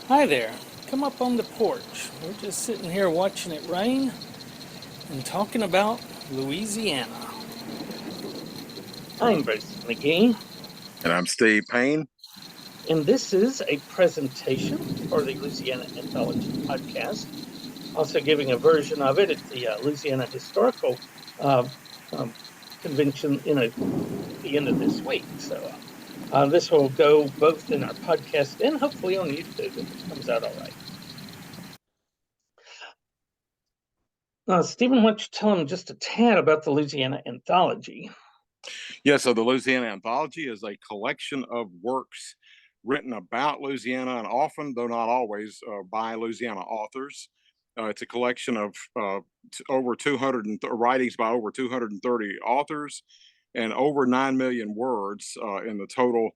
Hi there. Come up on the porch. We're just sitting here watching it rain and talking about Louisiana. I'm Bruce Magee, And I'm Steve Payne. and this is a presentation for the Louisiana Anthology podcast. Also giving a version of it at the Louisiana Historical uh, um, Convention at the end of this week. So this will go both in our podcast and hopefully on YouTube if it comes out all right. Stephen, why don't you tell him just a tad about the Louisiana Anthology? Yeah, so the Louisiana Anthology is a collection of works written about Louisiana and often, though not always, by Louisiana authors. It's a collection of over 200 writings by over 230 authors and over 9 million words in the total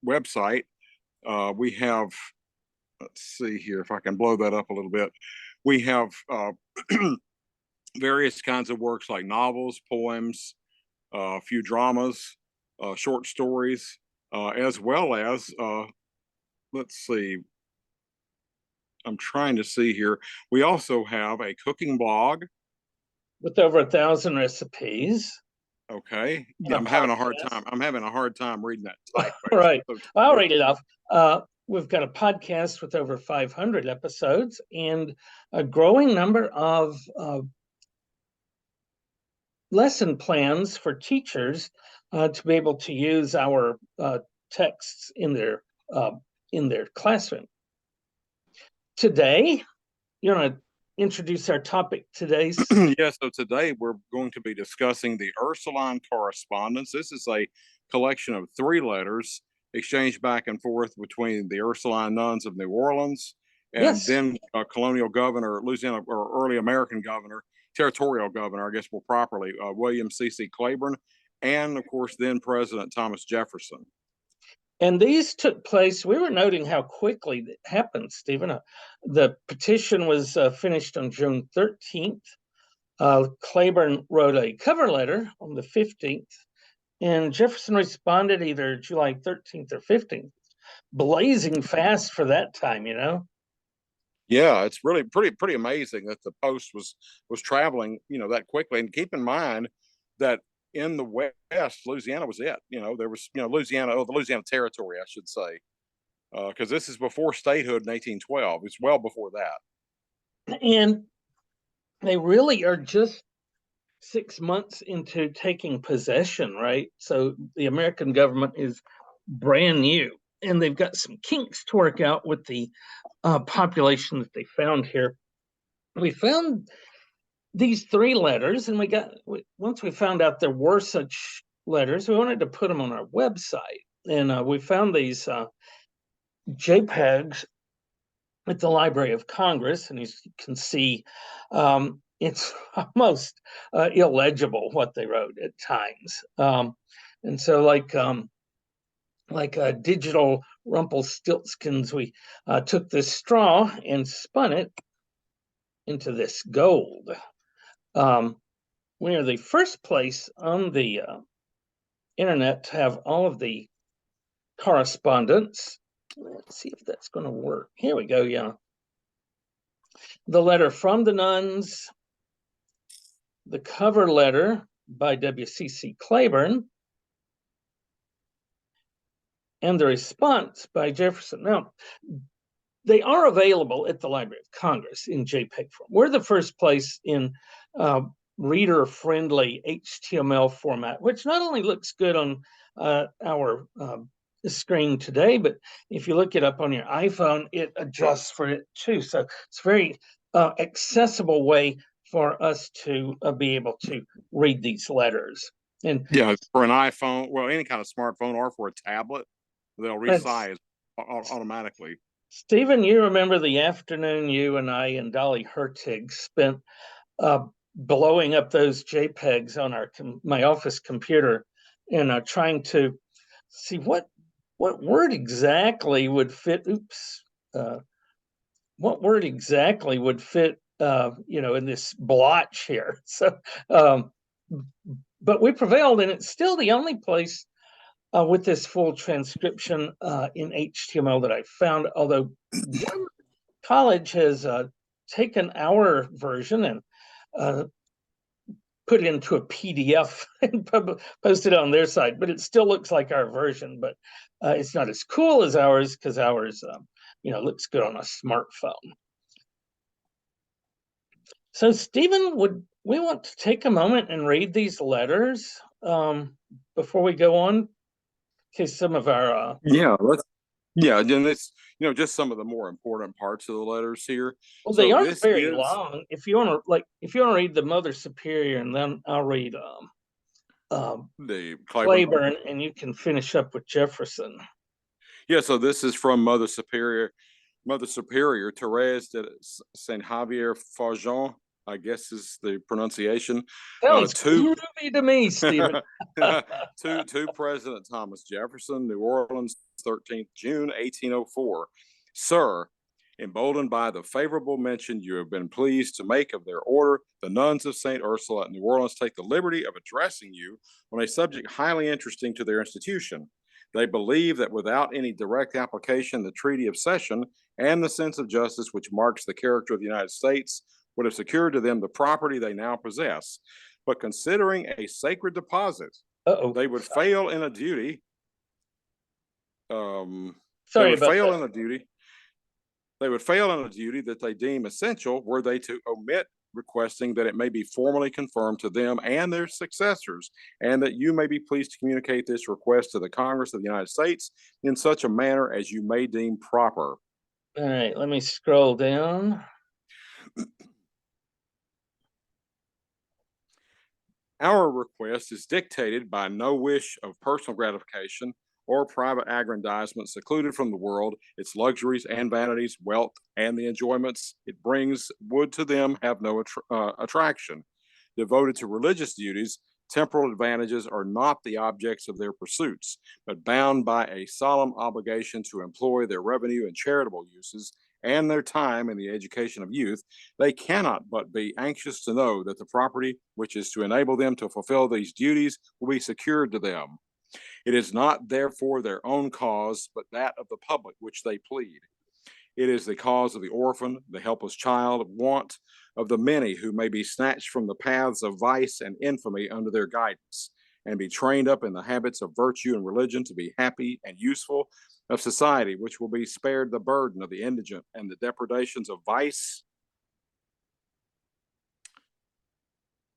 website. We have, let's see here if I can blow that up a little bit. We have various kinds of works like novels, poems, a few dramas, short stories, as well as, let's see, I'm trying to see here. We also have a cooking blog. With over 1,000 recipes. Okay. Yeah, I'm having a hard time. I'm having a hard time reading that type. Right. I'll read it off. We've got a podcast with over 500 episodes and a growing number of lesson plans for teachers to be able to use our texts in their classroom. Today, you're going to introduce our topic today. Yeah, so today we're going to be discussing the Ursuline Correspondence. This is a collection of 3 letters exchanged back and forth between the Ursuline nuns of New Orleans and then colonial governor, Louisiana, or early American governor, territorial governor, I guess more properly, William C.C. Claiborne, and of course then President Thomas Jefferson. And these took place, we were noting how quickly it happened, Stephen. The petition was finished on June 13th. Claiborne wrote a cover letter on the 15th, and Jefferson responded either July 13th or 15th. Blazing fast for that time, you know? Yeah, it's really pretty amazing that the post was traveling, that quickly. And keep in mind that in the West, Louisiana was it. There was, Louisiana, the Louisiana Territory, I should say, because this is before statehood in 1812. It's well before that. And they really are just 6 months into taking possession, right? So the American government is brand new, and they've got some kinks to work out with the population that they found here. We found these 3 letters, and once we found out there were such letters, we wanted to put them on our website, and we found these JPEGs at the Library of Congress, and as you can see, it's almost illegible what they wrote at times. And so like digital Rumpelstiltskins, we took this straw and spun it into this gold. We are the first place on the internet to have all of the correspondence. Let's see if that's going to work. Here we go, yeah. The letter from the nuns, the cover letter by W.C.C. Claiborne, and the response by Jefferson. Now, they are available at the Library of Congress in JPEG form. We're the first place in reader-friendly HTML format, which not only looks good on our screen today, but if you look it up on your iPhone, it adjusts for it too. So it's a very accessible way for us to be able to read these letters. And yeah, for an iPhone, well, any kind of smartphone, or for a tablet, they'll resize automatically. Stephen, you remember the afternoon you and I and Dolly Hertig spent blowing up those JPEGs on my office computer and trying to see what word exactly would fit. What word exactly would fit? In this blotch here. So, but we prevailed, and it's still the only place with this full transcription in HTML that I found, although one college has taken our version and put it into a PDF and posted it on their site, but it still looks like our version, but it's not as cool as ours because ours, looks good on a smartphone. So, Stephen, would we want to take a moment and read these letters before we go on? In case some of our then it's just some of the more important parts of the letters here. well, they aren't very long. If you want to read the Mother Superior, and then I'll read the Claiborne, and you can finish up with Jefferson. Yeah, so this is from Mother Superior Therese de Saint Javier Farjon, I guess is the pronunciation. Sounds groovy to me, Stephen. to President Thomas Jefferson, New Orleans, 13th June, 1804. Sir, emboldened by the favorable mention you have been pleased to make of their order, the nuns of St. Ursula at New Orleans take the liberty of addressing you on a subject highly interesting to their institution. They believe that without any direct application, the Treaty of Cession and the sense of justice which marks the character of the United States would have secured to them the property they now possess. But considering a sacred deposit, they would fail in a duty. They would fail in a duty that they deem essential were they to omit requesting that it may be formally confirmed to them and their successors, and that you may be pleased to communicate this request to the Congress of the United States in such a manner as you may deem proper. All right, let me scroll down. Our request is dictated by no wish of personal gratification or private aggrandizement secluded from the world. Its luxuries and vanities, wealth, and the enjoyments it brings would to them have no attraction. Devoted to religious duties, temporal advantages are not the objects of their pursuits, but bound by a solemn obligation to employ their revenue in charitable uses and their time in the education of youth, they cannot but be anxious to know that the property which is to enable them to fulfill these duties will be secured to them. It is not therefore their own cause, but that of the public which they plead. It is the cause of the orphan, the helpless child, want of the many who may be snatched from the paths of vice and infamy under their guidance, and be trained up in the habits of virtue and religion to be happy and useful, of society which will be spared the burden of the indigent and the depredations of vice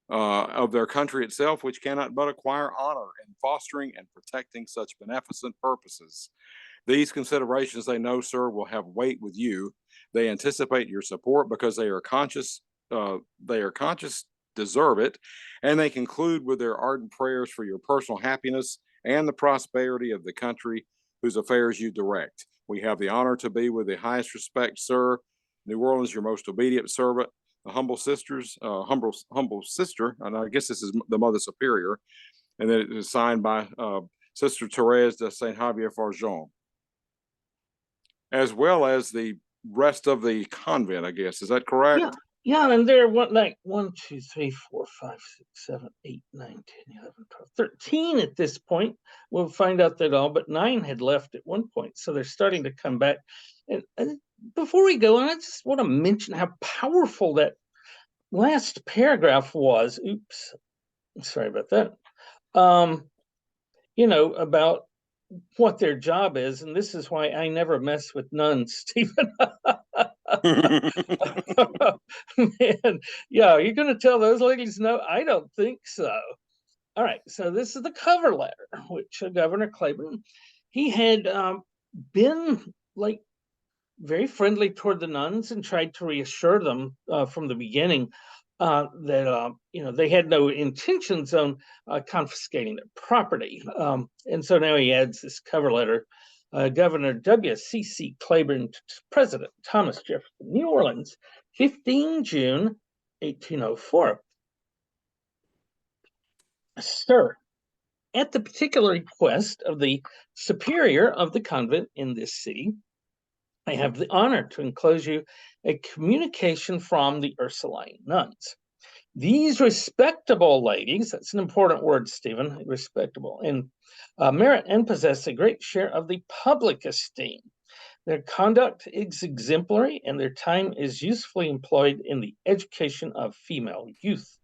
of their country itself, which cannot but acquire honor in fostering and protecting such beneficent purposes. These considerations, they know, sir, will have weight with you. They anticipate your support because they are conscious deserve it, and they conclude with their ardent prayers for your personal happiness and the prosperity of the country whose affairs you direct. We have the honor to be, with the highest respect, sir, New Orleans, your most obedient servant, the humble sister, and I guess this is the Mother Superior, and then it is signed by Sister Therese de Saint Javier Farjon, as well as the rest of the convent, I guess. Is that correct? Yeah, and there are 1, 2, 3, 4, 5, 6, 7, 8, 9, 10, 11, 12, 13 at this point. We'll find out that all but 9 had left at one point, so they're starting to come back. And before we go on, I just want to mention how powerful that last paragraph was. Oops, sorry about that. About what their job is, and this is why I never mess with nuns, Stephen. Man, yeah, you're going to tell those ladies no? I don't think so. All right, so this is the cover letter, which Governor Claiborne, he had been very friendly toward the nuns and tried to reassure them from the beginning that they had no intentions on confiscating their property. And so now he adds this cover letter. Governor W.C.C. Claiborne to President Thomas Jefferson, New Orleans, 15 June, 1804. Sir, at the particular request of the superior of the convent in this city, I have the honor to enclose you a communication from the Ursuline nuns. These respectable ladies, that's an important word, Stephen, respectable, and merit and possess a great share of the public esteem. Their conduct is exemplary, and their time is usefully employed in the education of female youth.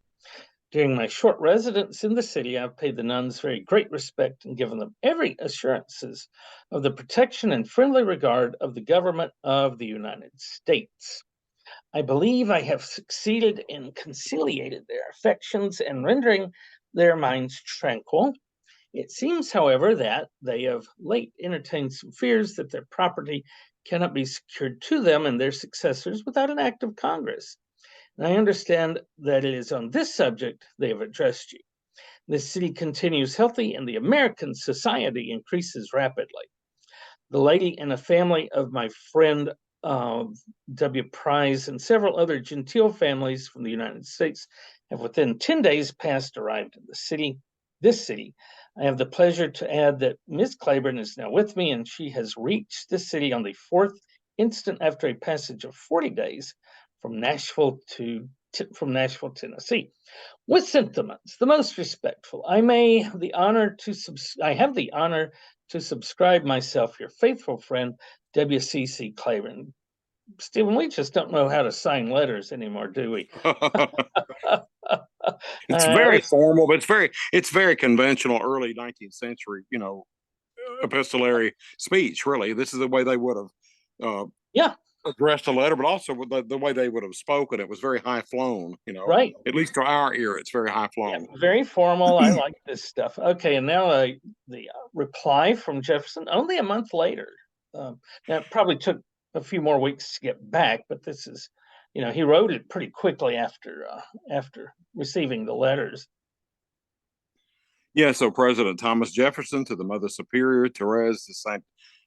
During my short residence in the city, I've paid the nuns very great respect and given them every assurances of the protection and friendly regard of the government of the United States. I believe I have succeeded in conciliating their affections and rendering their minds tranquil. It seems, however, that they have late entertained some fears that their property cannot be secured to them and their successors without an act of Congress. And I understand that it is on this subject they have addressed you. This city continues healthy and the American society increases rapidly. The lady and a family of my friend W. Price and several other genteel families from the United States have within 10 days past arrived in this city. I have the pleasure to add that Miss Claiborne is now with me, and she has reached this city on the 4th instant after a passage of 40 days from Nashville, Tennessee, with sentiments the most respectful. I have the honor to subscribe myself, your faithful friend, W.C.C. Claiborne. Stephen, we just don't know how to sign letters anymore, do we? It's very formal, but it's very conventional, early 19th century, epistolary speech. Really, this is the way they would have addressed a letter, but also the way they would have spoken. It was very high flown, right. At least to our ear, it's very high flown. Yeah, very formal. I like this stuff. Okay, and now the reply from Jefferson only a month later. Now it probably took a few more weeks to get back, but this is, he wrote it pretty quickly after receiving the letters. Yeah, so President Thomas Jefferson to the Mother Superior, Therese de Saint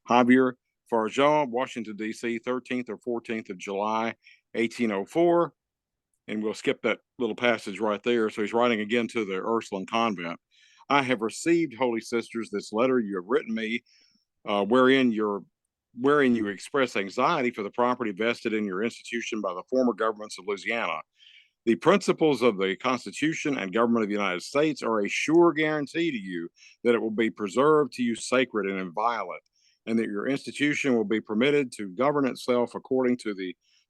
Javier Farjeon, Washington, D.C., 13th or 14th of July, 1804. And we'll skip that little passage right there. So he's writing again to the Ursuline convent. I have received, holy sisters, this letter you have written me, wherein you express anxiety for the property vested in your institution by the former governments of Louisiana. The principles of the Constitution and government of the United States are a sure guarantee to you that it will be preserved to you sacred and inviolate, and that your institution will be permitted to govern itself according to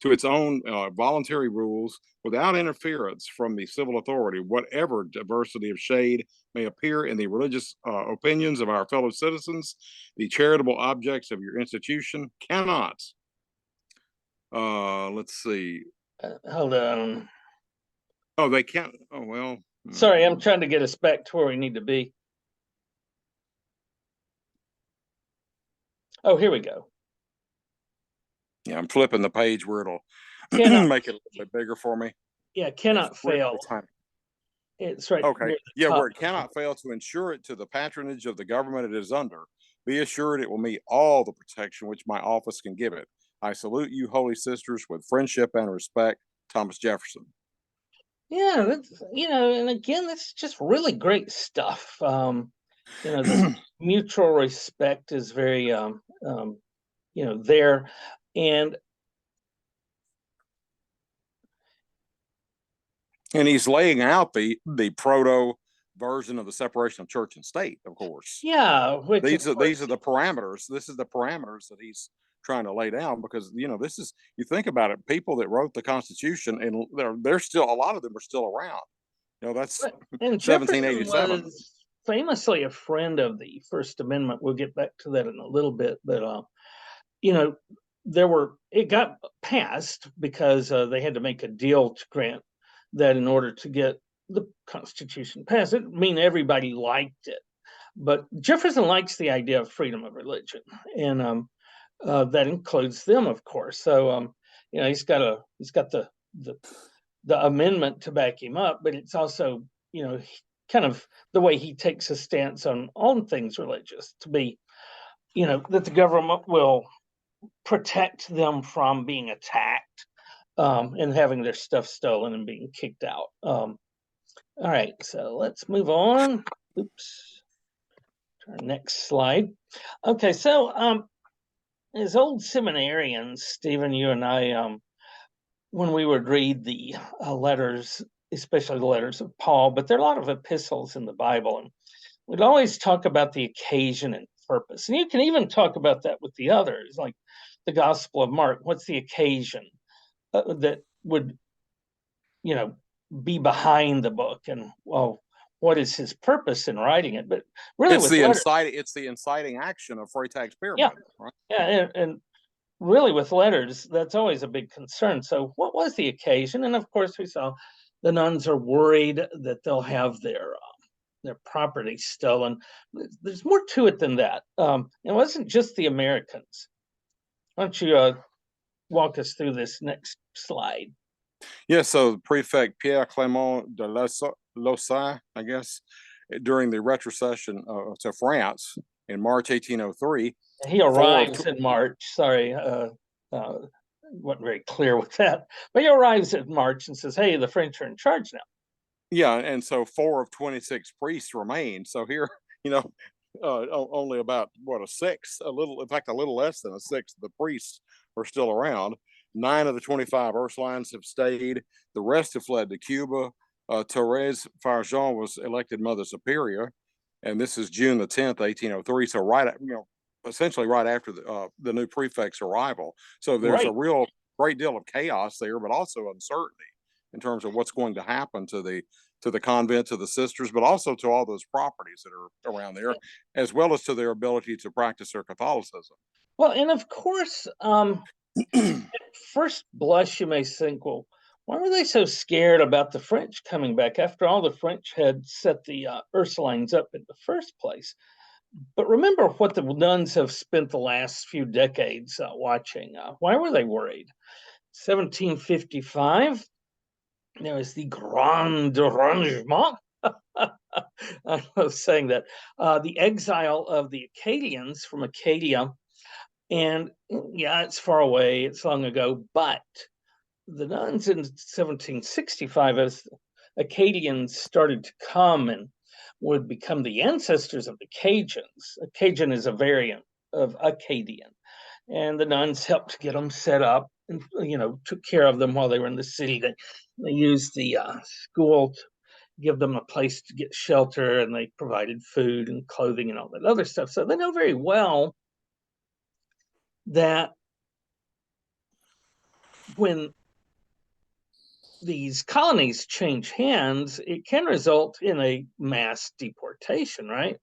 its own voluntary rules without interference from the civil authority, whatever diversity of shade may appear in the religious opinions of our fellow citizens. The charitable objects of your institution cannot. Let's see. Hold on. Oh, they can't. Oh, well. Sorry, I'm trying to get us back to where we need to be. Oh, here we go. Yeah, I'm flipping the page where it'll make it a little bit bigger for me. Yeah, cannot fail. It's right. Okay. Yeah, where it cannot fail to ensure it to the patronage of the government it is under. Be assured it will meet all the protection which my office can give it. I salute you, holy sisters, with friendship and respect. Thomas Jefferson. Yeah, that's, and again, that's just really great stuff. This mutual respect is very, there, and he's laying out the proto version of the separation of church and state, of course. Yeah, these are the parameters. This is the parameters that he's trying to lay down, because this is, you think about it, people that wrote the Constitution, and they're still, a lot of them are still around. That's and 1787 was famously a friend of the First Amendment. We'll get back to that in a little bit, but it got passed because they had to make a deal to grant that in order to get the Constitution passed. It didn't mean everybody liked it, but Jefferson likes the idea of freedom of religion, and that includes them, of course. So he's got the amendment to back him up, but it's also kind of the way he takes a stance on things religious, to be that the government will protect them from being attacked and having their stuff stolen and being kicked out. All right, so let's move on. Oops. Our next slide. Okay, so as old seminarians, Stephen, you and I, when we would read the letters especially the letters of Paul, but there are a lot of epistles in the Bible. And we'd always talk about the occasion and purpose. And you can even talk about that with the others, like the Gospel of Mark. What's the occasion that would, be behind the book? And, well, what is his purpose in writing it? But really, it's the inciting action of Freytag's pyramid, right? Yeah, and really with letters, that's always a big concern. So what was the occasion? And of course, we saw the nuns are worried that they'll have their property stolen. There's more to it than that. It wasn't just the Americans. Why don't you walk us through this next slide? Yeah, so the prefect Pierre Clément de Laussat, I guess, during the retrocession to France in March 1803. He arrives in March. Sorry, wasn't very clear with that. But he arrives in March and says, hey, the French are in charge now. Yeah, and so 4 of 26 priests remain. So here, only about a sixth, in fact, a little less than a sixth of the priests are still around. 9 of the 25 Ursulines have stayed. The rest have fled to Cuba. Thérèse Farjeon was elected Mother Superior, and this is June the 10th, 1803. So essentially right after the new prefect's arrival. So there's a real great deal of chaos there, but also uncertainty in terms of what's going to happen to the convent, to the sisters, but also to all those properties that are around there, as well as to their ability to practice their Catholicism. Well, and of course, at first blush, you may think, well, why were they so scared about the French coming back? After all, the French had set the Ursulines up in the first place. But remember what the nuns have spent the last few decades watching. Why were they worried? 1755, there was the Grand Derangement. I was saying that. The exile of the Acadians from Acadia. And yeah, it's far away, it's long ago, but the nuns in 1765, as Acadians started to come and would become the ancestors of the Cajuns. A Cajun is a variant of Acadian. And the nuns helped get them set up and, took care of them while they were in the city. They used the school to give them a place to get shelter, and they provided food and clothing and all that other stuff. So they know very well that when these colonies change hands, it can result in a mass deportation, right?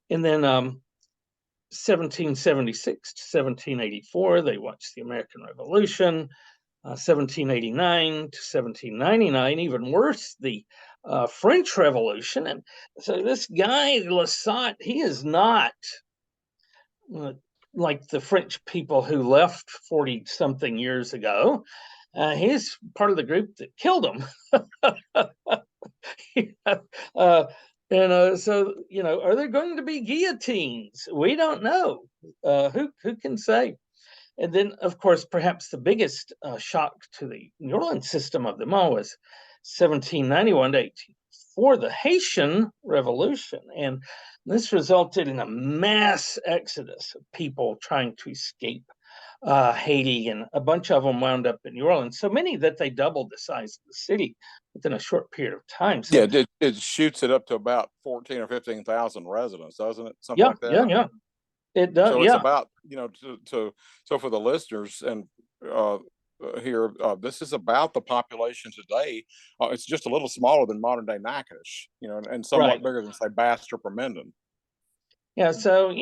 And then 1776 to 1784, they watched the American Revolution. 1789 to 1799, even worse, the French Revolution. And so this guy, Laussat, he is not like the French people who left 40-something years ago. He's part of the group that killed him. So, are there going to be guillotines? We don't know. Who can say? And then, of course, perhaps the biggest shock to the New Orleans system of them all was 1791 to 1804, the Haitian Revolution. And this resulted in a mass exodus of people trying to escape Haiti, and a bunch of them wound up in New Orleans. So many that they doubled the size of the city within a short period of time. So, yeah, it shoots it up to about 14 or 15,000 residents, doesn't it? Something like that. Yeah. It does. So it's about, so for the listeners and here, this is about the population today. It's just a little smaller than modern day Natchitoches, and somewhat bigger than, say, Bastrop or Mendon. Yeah. So,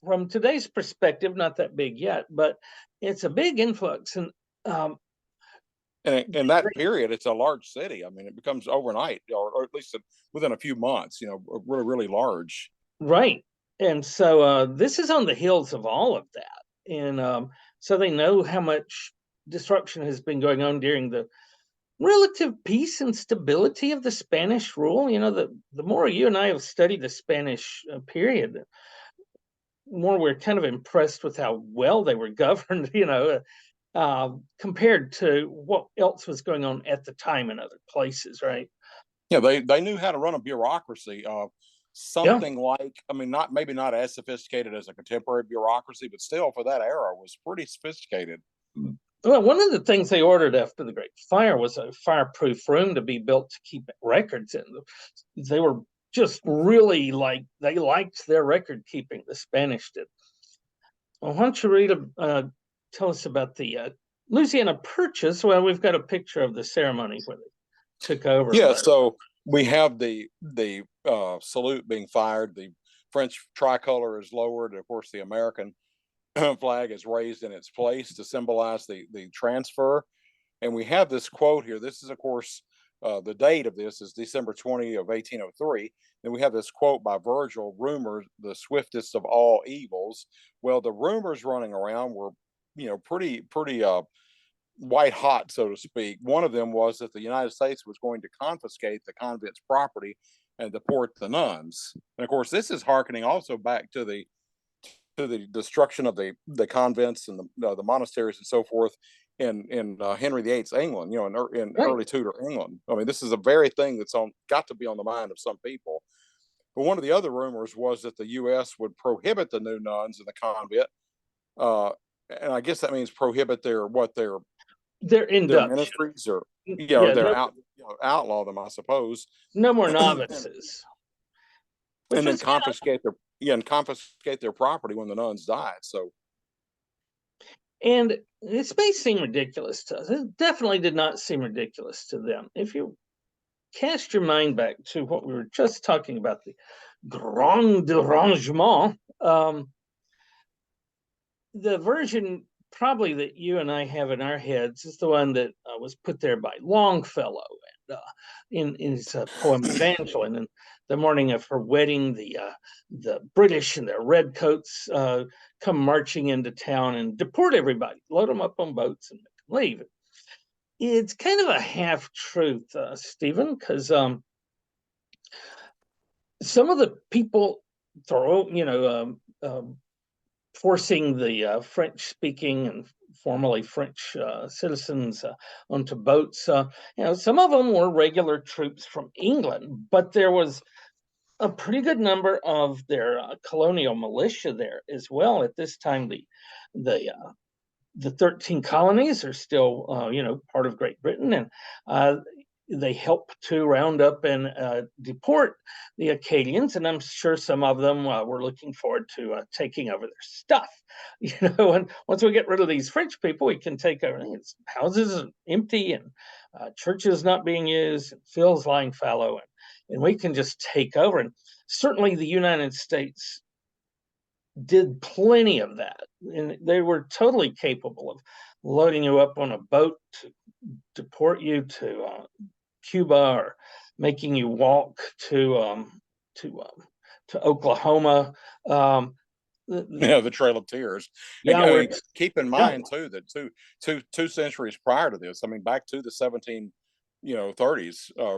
from today's perspective, not that big yet, but it's a big influx. And in that period, it's a large city. I mean, it becomes overnight, or at least within a few months, really, really large. Right. And so this is on the heels of all of that. And so they know how much disruption has been going on during the relative peace and stability of the Spanish rule. The more you and I have studied the Spanish period, the more we're kind of impressed with how well they were governed, compared to what else was going on at the time in other places, right? Yeah, they knew how to run a bureaucracy. Something like, I mean, maybe not as sophisticated as a contemporary bureaucracy, but still for that era was pretty sophisticated. Well, one of the things they ordered after the Great Fire was a fireproof room to be built to keep records in. They were just really they liked their record keeping. The Spanish did. Well, why don't you tell us about the Louisiana Purchase? Well, we've got a picture of the ceremony where they took over. Yeah, so we have the salute being fired. The French tricolor is lowered. Of course, the American flag is raised in its place to symbolize the transfer. And we have this quote here. This is, of course, the date of this is December 20 of 1803. And we have this quote by Virgil, rumors, the swiftest of all evils. Well, the rumors running around were, pretty white hot, so to speak. One of them was that the United States was going to confiscate the convent's property and deport the nuns. And of course, this is hearkening also back to the destruction of the convents and the monasteries and so forth in Henry VIII's England, in early Tudor England. I mean, this is a very thing that's got to be on the mind of some people. But one of the other rumors was that the U.S. would prohibit the new nuns in the convent, and I guess that means prohibit their ministries, or outlaw them, I suppose. No more novices. And then confiscate their property when the nuns died. So, and this may seem ridiculous to us. It definitely did not seem ridiculous to them. If you cast your mind back to what we were just talking about, the Grand Derangement, the version probably that you and I have in our heads is the one that was put there by Longfellow and in his poem Evangeline. And the morning of her wedding, the British in their red coats come marching into town and deport everybody, load them up on boats and make them leave. It's kind of a half truth, Stephen, because some of the people forcing the French-speaking and formerly French citizens onto boats. Some of them were regular troops from England, but there was a pretty good number of their colonial militia there as well. At this time, the 13 colonies are still, part of Great Britain, and they help to round up and deport the Acadians, and I'm sure some of them were looking forward to taking over their stuff. And once we get rid of these French people, we can take over. Houses are empty and churches not being used, and fields lying fallow, and we can just take over. And certainly the United States did plenty of that, and they were totally capable of loading you up on a boat to deport you to Cuba, or making you walk to Oklahoma. The Trail of Tears. Yeah, and, keep in mind too that two centuries prior to this, I mean, back to the 30s,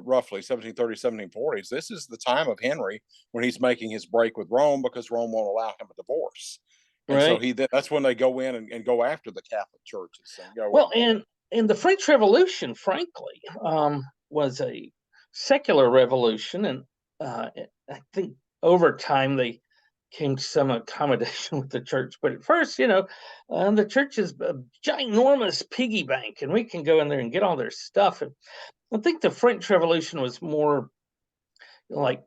roughly 1730s, 1740s. This is the time of Henry when he's making his break with Rome, because Rome won't allow him a divorce. And so that's when they go in and go after the Catholic churches. And the French Revolution, frankly, was a secular revolution, and I think over time they came to some accommodation with the church. But at first, the church is a ginormous piggy bank, and we can go in there and get all their stuff. And I think the French Revolution was more like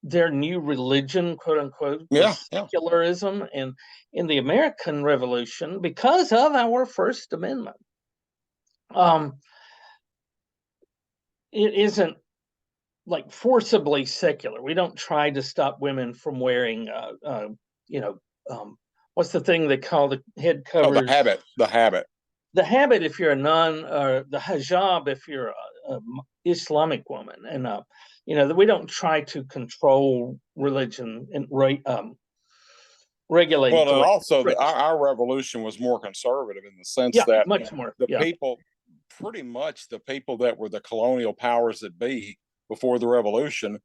their new religion, quote unquote, secularism. And in the American Revolution, because of our First Amendment, it isn't like forcibly secular. We don't try to stop women from wearing, what's the thing they call the head covers? The habit if you're a nun, or the hijab if you're a Islamic woman. And, we don't try to control religion and regulate. Well, and also our revolution was more conservative in the sense that much more. People, pretty much the people that were the colonial powers that be before the revolution,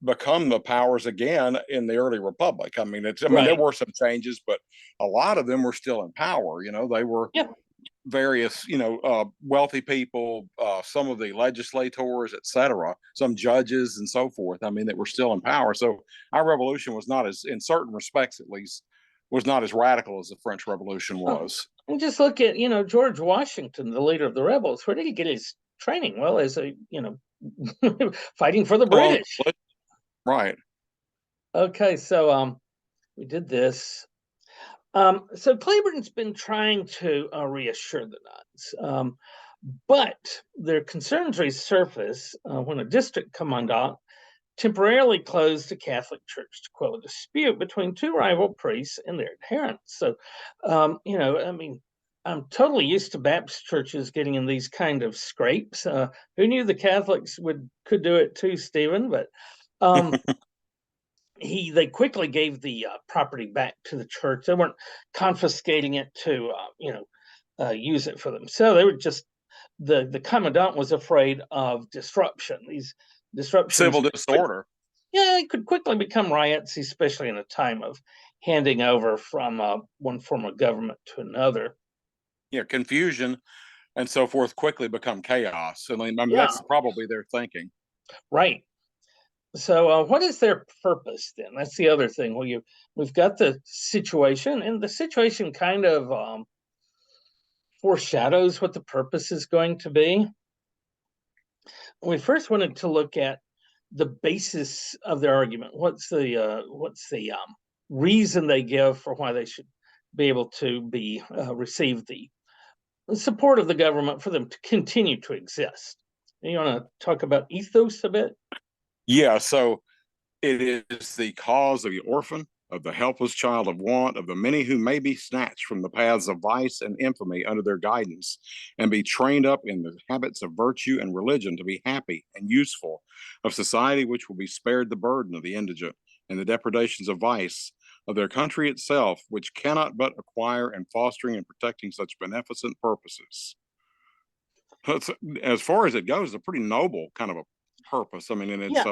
become the powers again in the early republic. I mean, there were some changes, but a lot of them were still in power. They were various, wealthy people, some of the legislators, etc., some judges and so forth. I mean, that were still in power. So our revolution was not, as in certain respects at least, was not as radical as the French Revolution was. And just look at, George Washington, the leader of the rebels. Where did he get his training? Well, as a, fighting for the British. Right. Okay, so we did this. So Claiborne's been trying to reassure the nuns, but their concerns resurface when a district commandant temporarily closed a Catholic church to quell a dispute between two rival priests and their adherents. So, I'm totally used to Baptist churches getting in these kind of scrapes. Who knew the Catholics could do it too, Stephen? But they quickly gave the property back to the church. They weren't confiscating it to use it for themselves. They were just the commandant was afraid of disruption. These disruptions, civil disorder. It could quickly become riots, especially in a time of handing over from one form of government to another. Yeah, confusion and so forth quickly become chaos. I mean, that's probably their thinking. Right. So what is their purpose then? That's the other thing. Well, we've got the situation, and the situation kind of foreshadows what the purpose is going to be. We first wanted to look at the basis of their argument. What's the reason they give for why they should be able to receive the support of the government for them to continue to exist? You want to talk about ethos a bit? Yeah, so it is the cause of the orphan, of the helpless child of want, of the many who may be snatched from the paths of vice and infamy under their guidance, and be trained up in the habits of virtue and religion to be happy and useful, of society which will be spared the burden of the indigent and the depredations of vice, of their country itself, which cannot but acquire in fostering and protecting such beneficent purposes. As far as it goes, a pretty noble kind of a purpose. I mean, and it's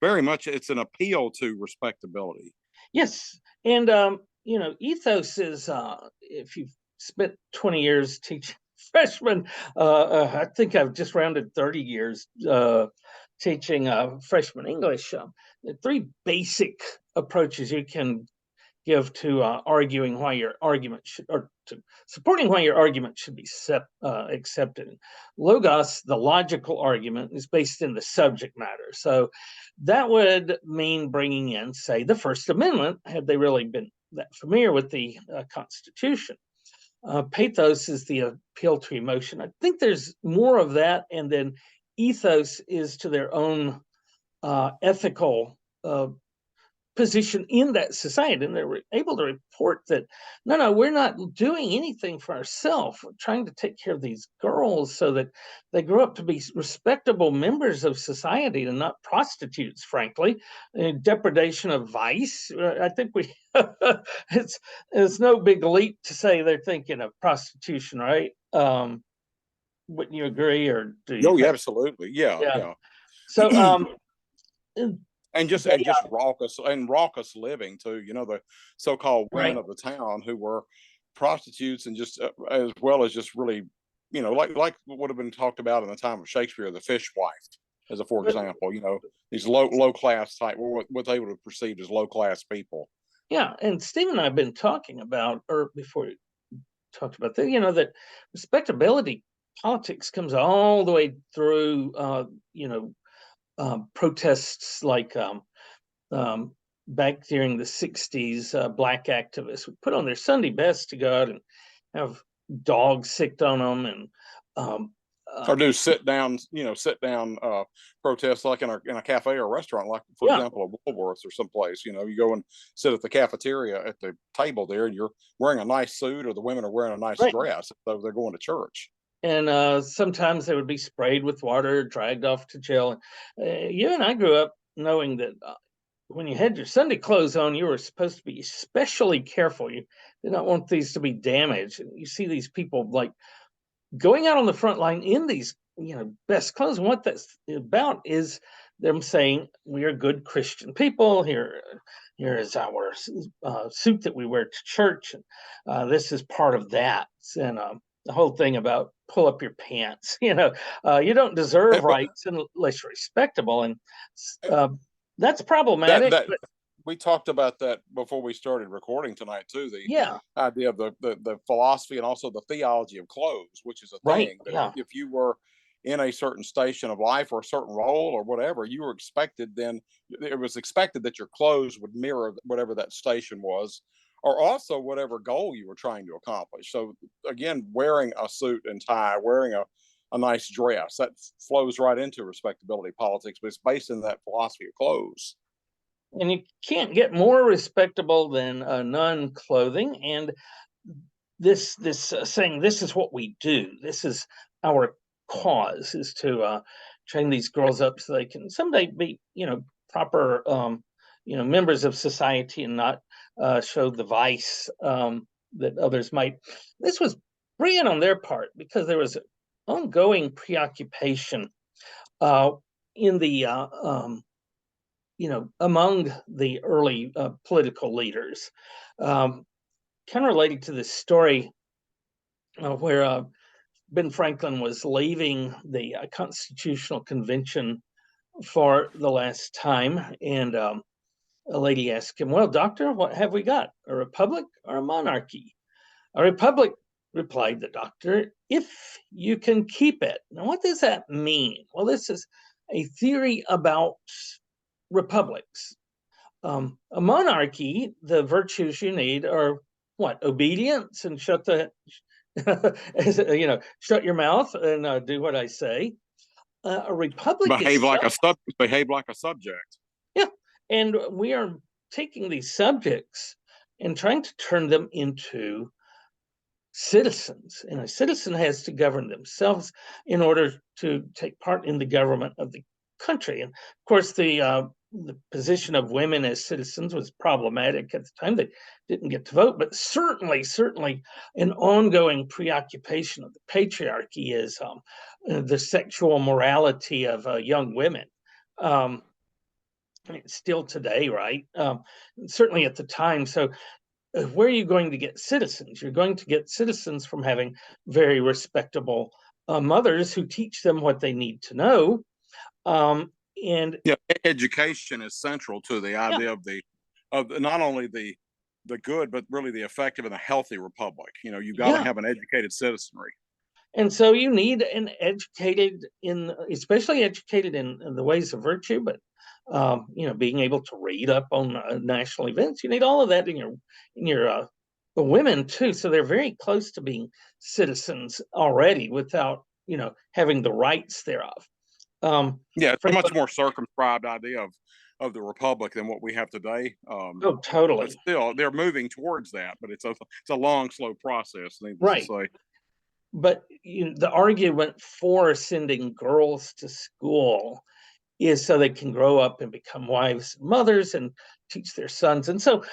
very much, it's an appeal to respectability. Yes. And, ethos is, if you've spent 20 years teaching freshmen, I think I've just rounded 30 years teaching freshman English. The three basic approaches you can give to arguing why your argument should, or to supporting why your argument should be accepted. Logos, the logical argument, is based in the subject matter. So that would mean bringing in, say, the First Amendment, had they really been that familiar with the Constitution. Pathos is the appeal to emotion. I think there's more of that, and then ethos is to their own ethical position in that society, and they're able to report that no, we're not doing anything for ourselves. We're trying to take care of these girls so that they grow up to be respectable members of society and not prostitutes, frankly. Depredation of vice, I think it's no big leap to say they're thinking of prostitution, right? Wouldn't you agree, or do you yeah, absolutely. Yeah. So and just raucous living too. The so-called women of the town who were prostitutes, and just as well as just really, like what would have been talked about in the time of Shakespeare, the fishwife, as a for example. These low class type, what they would have perceived as low class people. Yeah, and Steve and I have been talking about, or before we talked about that, that respectability politics comes all the way through, protests like back during the 60s, black activists would put on their Sunday best to go out and have dogs sicked on them, and or do sit down protests like in a cafe or a restaurant, like for example a Woolworths or someplace. You go and sit at the cafeteria at the table there, and you're wearing a nice suit, or the women are wearing a nice dress, so they're going to church. And sometimes they would be sprayed with water, dragged off to jail. You and I grew up knowing that when you had your Sunday clothes on, you were supposed to be especially careful. You did not want these to be damaged. And you see these people like going out on the front line in these, best clothes. And what that's about is them saying, we are good Christian people. Here is our suit that we wear to church. And this is part of that. And the whole thing about pull up your pants, you don't deserve rights unless you're respectable. And that's problematic. we talked about that before we started recording tonight too. The Yeah, idea of the philosophy and also the theology of clothes, which is a right. thing that Yeah. if you were in a certain station of life or a certain role or whatever, you were expected then it was expected that your clothes would mirror whatever that station was, or also whatever goal you were trying to accomplish. So again, wearing a suit and tie, wearing a nice dress, that flows right into respectability politics, but it's based in that philosophy of clothes. And you can't get more respectable than nun clothing. And this saying, this is what we do. This is our cause, is to train these girls up so they can someday be, proper, members of society and not show the vice that others might. This was brilliant on their part because there was ongoing preoccupation uh, in the among the early political leaders. Um, Kind of related to this story where Ben Franklin was leaving the Constitutional Convention for the last time, and a lady asked him, "Well, doctor, what have we got? A republic or a monarchy?" "A republic," replied the doctor, "if you can keep it." Now, what does that mean? Well, this is a theory about republics. A monarchy, the virtues you need are what? Obedience and shut the, shut your mouth and do what I say. A republic is Behave like a subject. yeah, and we are taking these subjects and trying to turn them into citizens, and a citizen has to govern themselves in order to take part in the government of the country. And of course, the position of women as citizens was problematic at the time. They didn't get to vote, but certainly, an ongoing preoccupation of the patriarchy is the sexual morality of young women. Um, I mean, still today, right? Certainly at the time. So where are you going to get citizens? You're going to get citizens from having very respectable mothers who teach them what they need to know. And Yeah, education is central to the yeah, idea of not only the good, but really the effective and the healthy republic. You've got to yeah. have an educated citizenry. And so you need an educated especially educated in the ways of virtue, but being able to read up on national events. You need all of that in your women too. So they're very close to being citizens already without having the rights thereof. Yeah, it's a much Franklin, more circumscribed idea of the republic than what we have today. oh, But totally still, they're moving towards that. But it's a long, slow process. Needless to right. say. But the argument for sending girls to school is so they can grow up and become wives and mothers and teach their sons. And so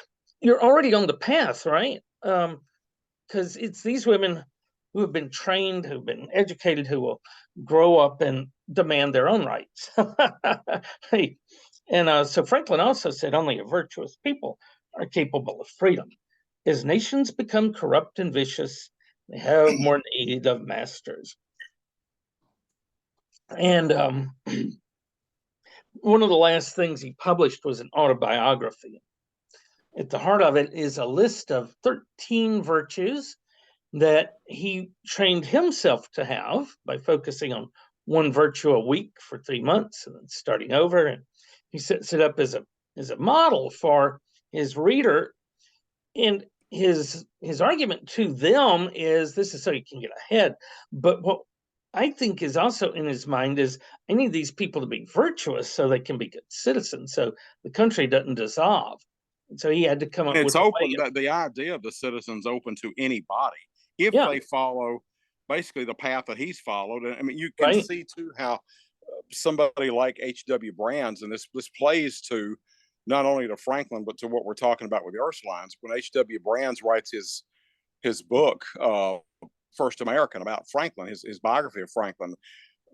you're already on the path, right? Because it's these women who have been trained, who've been educated, who will grow up and demand their own rights. And so Franklin also said only a virtuous people are capable of freedom. As nations become corrupt and vicious, they have more need of masters. And one of the last things he published was an autobiography. At the heart of it is a list of 13 virtues that he trained himself to have by focusing on one virtue a week for 3 months and then starting over. And he sets it up as a model for his reader. And his argument to them is this is so you can get ahead. But what I think is also in his mind is I need these people to be virtuous so they can be good citizens, so the country doesn't dissolve. And so he had to come And up it's with a way open of, that the idea of the citizens open to anybody if yeah, they follow basically the path that he's followed. And I mean, you can right, see too how somebody like H.W. Brands, and this plays to not only to Franklin but to what we're talking about with the Ursulines. When H.W. Brands writes his book, First American, about Franklin, his biography of Franklin.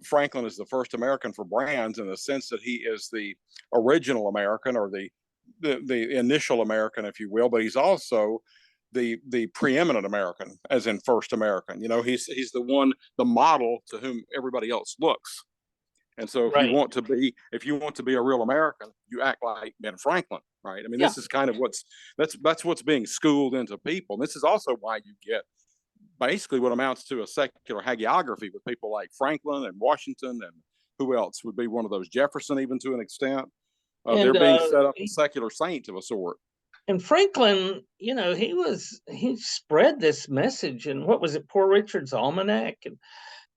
Franklin is the first American for Brands in the sense that he is the original American, or the initial American, if you will, but he's also the preeminent American, as in first American. He's the model to whom everybody else looks. And so if you Right. want to be a real American, you act like Ben Franklin, right? I mean, Yeah. this is kind of that's what's being schooled into people. And this is also why you get basically what amounts to a secular hagiography with people like Franklin and Washington, and who else would be one of those, Jefferson, even to an extent. They're And being set up as secular saints of a sort. and Franklin, he spread this message, and what was it, Poor Richard's Almanac, and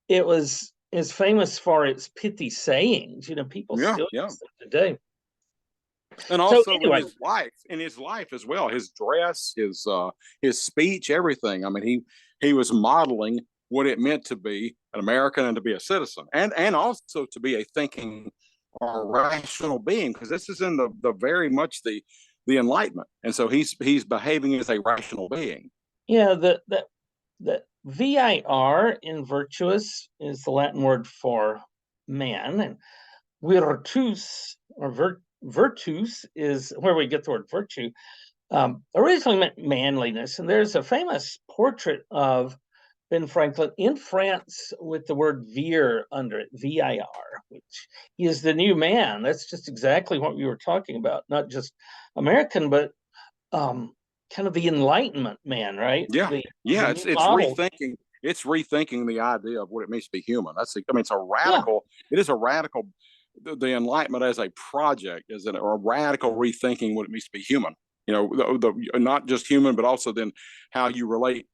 it was is famous for its pithy sayings. People Yeah, still yeah. use them today. And So also anyway, in his life as well, his dress, his speech, everything. I mean, he was modeling what it meant to be an American and to be a citizen, and also to be a thinking or rational being, because this is in the very much the Enlightenment, and so he's behaving as a rational being. yeah, the vir in virtuous is the Latin word for man, and virtus virtus is where we get the word virtue. Originally meant manliness, and there's a famous portrait of Ben Franklin in France with the word vir under it, vir, which he is the new man. That's just exactly what we were talking about, not just American, but kind of the Enlightenment man, right? Yeah, The yeah. new It's model. rethinking. It's rethinking the idea of what it means to be human. I mean, it's a Yeah, radical. It is a radical. The Enlightenment as a project is a radical rethinking what it means to be human. Not just human, but also then how you relate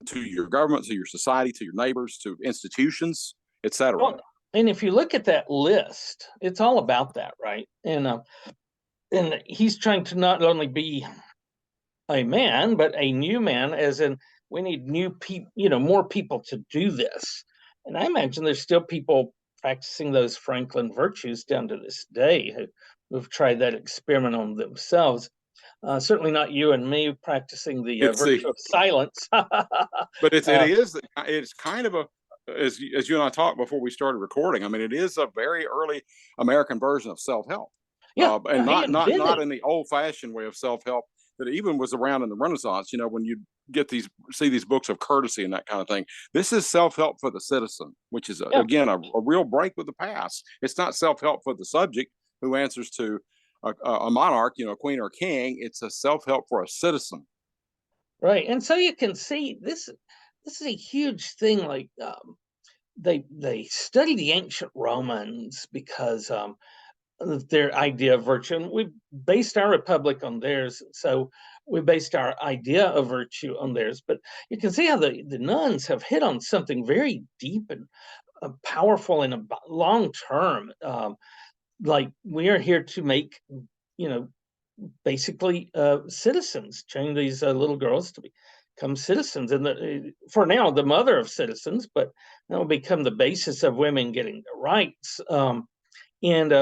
to your government, to your society, to your neighbors, to institutions, etc. well, and if you look at that list, it's all about that, right? And he's trying to not only be a man, but a new man, as in we need new people, more people to do this. And I imagine there's still people practicing those Franklin virtues down to this day who've tried that experiment on themselves. Certainly not you and me practicing the It's virtue of silence. but it's kind of a, as you and I talked before we started recording. I mean, it is a very early American version of self help, Yeah, and he not invented. in the old fashioned way of self help that even was around in the Renaissance. When you see these books of courtesy and that kind of thing. This is self help for the citizen, which is Yeah, again a real break with the past. It's not self help for the subject who answers to a monarch, a queen or a king. It's a self help for a citizen. right. And so you can see this. This is a huge thing. Like they study the ancient Romans because their idea of virtue, and we based our republic on theirs. So we based our idea of virtue on theirs. But you can see how the nuns have hit on something very deep and powerful and long term. Like we are here to make, you know, basically citizens, train these little girls to become citizens, and for now the mother of citizens, but that will become the basis of women getting the rights. And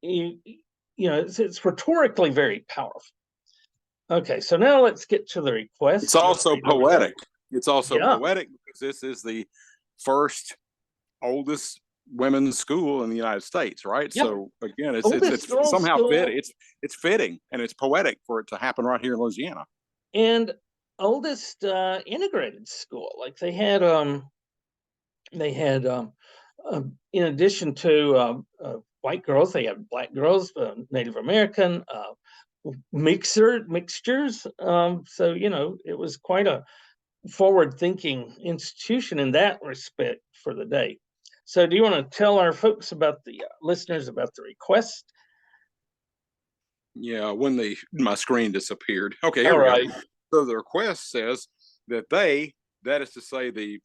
you, it's rhetorically very powerful. Okay, so now let's get to the It's request. You want to also read over that? poetic. It's also Yeah, poetic because this is the first oldest women's school in the United States, right? yeah. So again, Oldest it's girls' somehow fit. school It's fitting and it's poetic for it to happen right here in Louisiana. and oldest integrated school. Like they had in addition to white girls, they had black girls, Native American, mixtures. So it was quite a forward-thinking institution in that respect for the day. So, do you want to tell our folks about the listeners about the request? Yeah, when my screen disappeared. Okay, here All we go. right. So the request says that that is to say the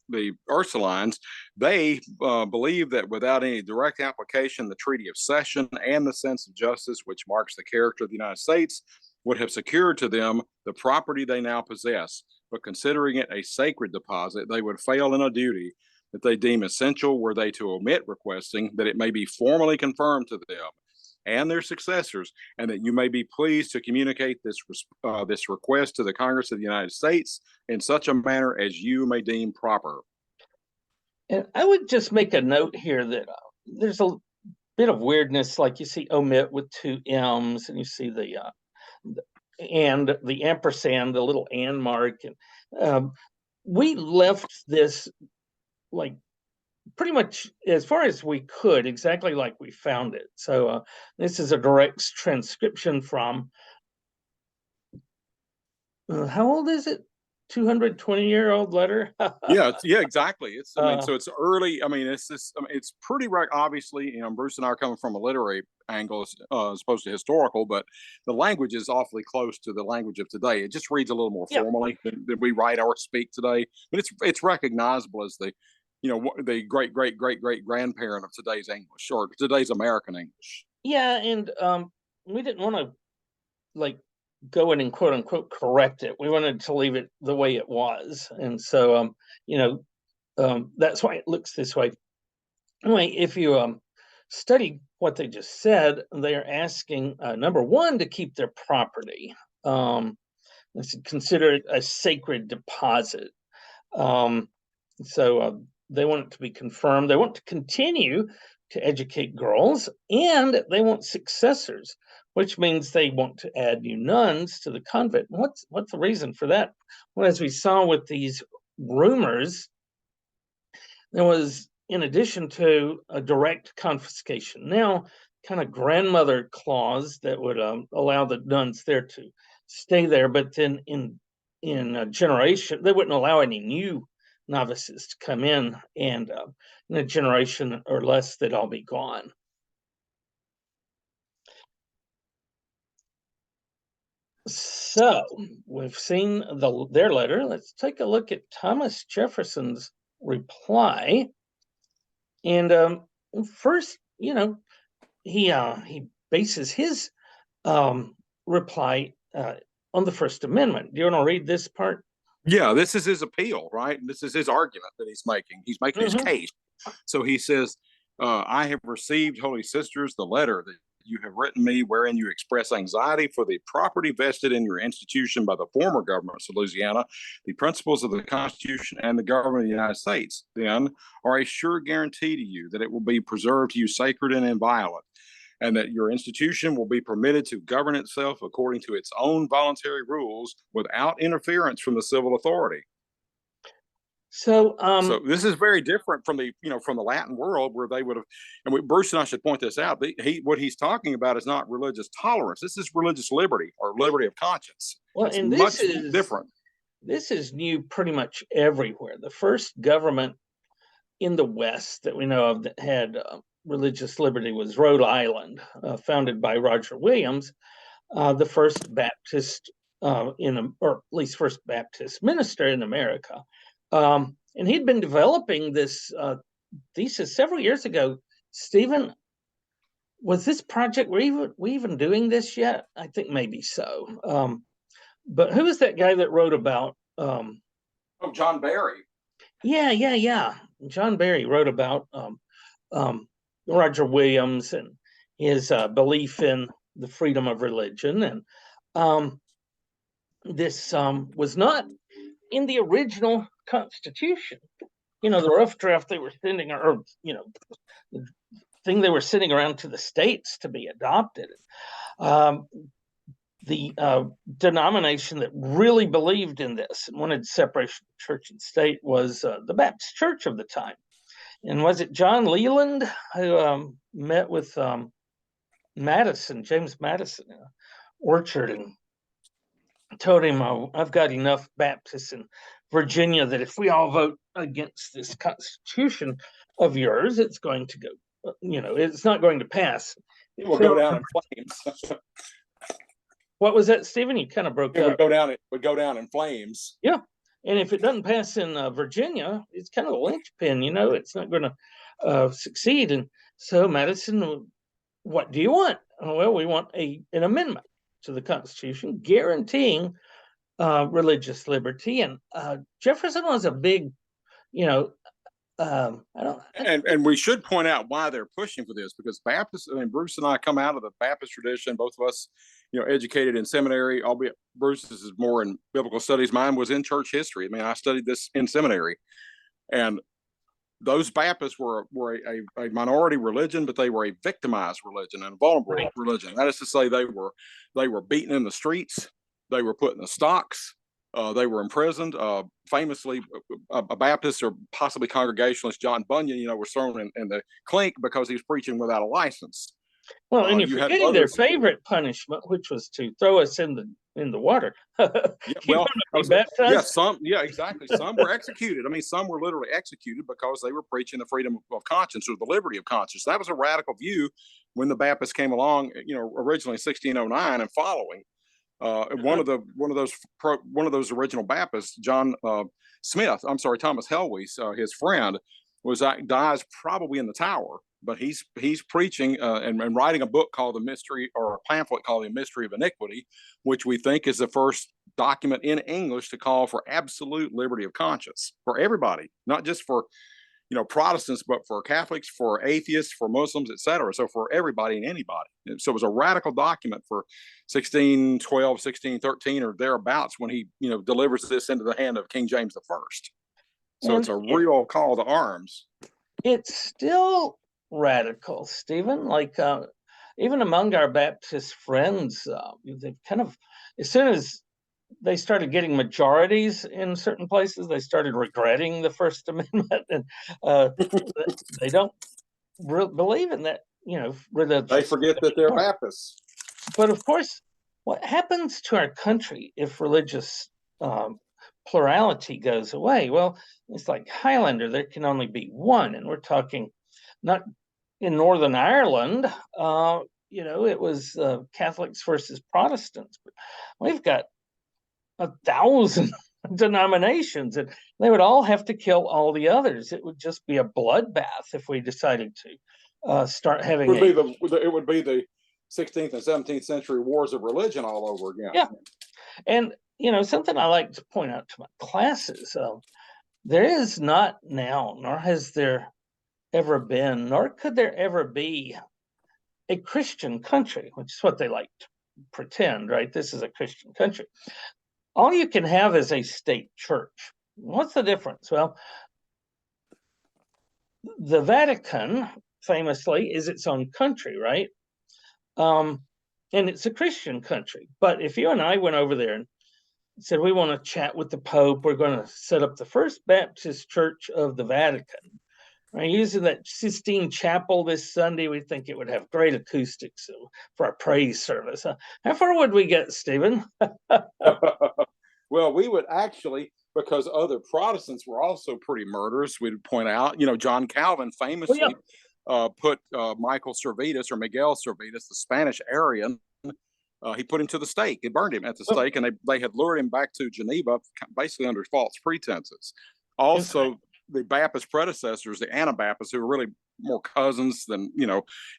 Ursulines, they believe that without any direct application, the Treaty of Cession and the sense of justice, which marks the character of the United States, would have secured to them the property they now possess. But considering it a sacred deposit, they would fail in a duty that they deem essential were they to omit requesting that it may be formally confirmed to them and their successors, and that you may be pleased to communicate this request to the Congress of the United States in such a manner as you may deem proper. And I would just make a note here that there's a bit of weirdness, like you see omit with two M's, and you see and the ampersand, the little and mark, and we left this like pretty much as far as we could, exactly like we found it. So this is a direct transcription from, how old is it? 220-year-old letter. Yeah, exactly. It's, I mean, uh, so it's early. I mean, it's this. I mean, it's pretty obviously. Bruce and I are coming from a literary angle as opposed to historical, but the language is awfully close to the language of today. It just reads a little more yeah, formally than we write or speak today, but it's recognizable as the, the great grandparent of today's English or today's American English. yeah, and we didn't want to like go in and quote unquote correct it. We wanted to leave it the way it was, and so that's why it looks this way. Anyway, if you study what they just said, they are asking number one to keep their property. They should consider it a sacred deposit. So they want it to be confirmed. They want to continue to educate girls, and they want successors, which means they want to add new nuns to the convent. What's the reason for that? Well, as we saw with these rumors, there was, in addition to a direct confiscation, now kind of grandmother clause that would allow the nuns there to stay there, but then in a generation they wouldn't allow any new novices to come in, and in a generation or less they'd all be gone. So we've seen their letter. Let's take a look at Thomas Jefferson's reply. And first, he bases his reply on the First Amendment. Do you want to read this part? Yeah, this is his appeal, right? This is his argument that he's making. He's making his case. So he says, I have received, holy sisters, the letter that you have written me, wherein you express anxiety for the property vested in your institution by the former governments of Louisiana, the principles of the Constitution, and the government of the United States, then are a sure guarantee to you that it will be preserved to you sacred and inviolate, and that your institution will be permitted to govern itself according to its own voluntary rules without interference from the civil authority. So this is very different from the from the Latin world where they would have, and Bruce and I should point this out. What he's talking about is not religious tolerance. This is religious liberty or liberty of conscience. Well, it's and much different. This is new pretty much everywhere. The first government in the West that we know of that had religious liberty was Rhode Island, founded by Roger Williams, the first Baptist or at least first Baptist minister in America. And he'd been developing this thesis several years ago. Stephen, was this project, were we even doing this yet? I think maybe so. But who was that guy that wrote about? John Barry. Yeah. John Barry wrote about Roger Williams and his belief in the freedom of religion. And this was not in the original Constitution. The rough draft they were sending, or the thing they were sending around to the states to be adopted. The denomination that really believed in this and wanted separation of church and state was the Baptist Church of the time. And was it John Leland who met with James Madison in an orchard, and told him, I've got enough Baptists in Virginia that if we all vote against this Constitution of yours, it's going to go, it's not going to pass. It will go down in flames. What was that, Stephen? You kind of broke up. It would go down in flames. Yeah. And if it doesn't pass in Virginia, it's kind of a linchpin, it's not going to succeed. And so Madison, what do you want? Well, we want an amendment to the Constitution guaranteeing religious liberty. And Jefferson was a big, and we should point out why they're pushing for this, because Baptists, Bruce and I come out of the Baptist tradition, both of us, educated in seminary, albeit Bruce's is more in biblical studies. Mine was in church history. I studied this in seminary. And those Baptists were a minority religion, but they were a victimized religion and a vulnerable religion. That is to say, they were beaten in the streets, they were put in the stocks, they were imprisoned. Famously, a Baptist or possibly Congregationalist, John Bunyan, was thrown in the clink because he was preaching without a license. Well, and you're You had forgetting their others. favorite punishment, which was to throw us in the water. Yeah, well, baptized? exactly. Some were executed. I mean, some were literally executed because they were preaching the freedom of conscience or the liberty of conscience. That was a radical view when the Baptists came along, originally in 1609 and following. One of those original Baptists, Thomas Helwys, his friend, dies probably in the Tower, but he's preaching and writing a book called The Mystery, or a pamphlet called The Mystery of Iniquity, which we think is the first document in English to call for absolute liberty of conscience for everybody, not just for Protestants, but for Catholics, for atheists, for Muslims, etc. So for everybody and anybody. So it was a radical document for 1612, 1613 or thereabouts when he, delivers this into the hand of King James I. So it's a real call to arms. It's still radical, Stephen. Like even among our Baptist friends, they've kind of, as soon as they started getting majorities in certain places, they started regretting the First Amendment, and they don't believe in that, religious. They forget that they're Baptists. But of course, what happens to our country if religious plurality goes away? Well, it's like Highlander, there can only be one, and we're talking not in Northern Ireland. It was Catholics versus Protestants, but we've got 1,000 denominations, and they would all have to kill all the others. It would just be a bloodbath if we decided to start having. It would be the 16th and 17th century wars of religion all over again. Yeah, and something I like to point out to my classes: there is not now, nor has there ever been, nor could there ever be, a Christian country, which is what they like to pretend, right? This is a Christian country. All you can have is a state church. What's the difference? Well, the Vatican, famously, is its own country, right? And it's a Christian country. But if you and I went over there and said, we want to chat with the Pope, we're going to set up the First Baptist Church of the Vatican, right? Using that Sistine Chapel this Sunday, we think it would have great acoustics for our praise service. How far would we get, Stephen? Well, we would actually, because other Protestants were also pretty murderous, we'd point out, John Calvin famously put Miguel Servetus, the Spanish Arian, he put him to the stake. He burned him at the stake, and they had lured him back to Geneva, basically under false pretenses. Also, the Baptist predecessors, the Anabaptists, who were really more cousins than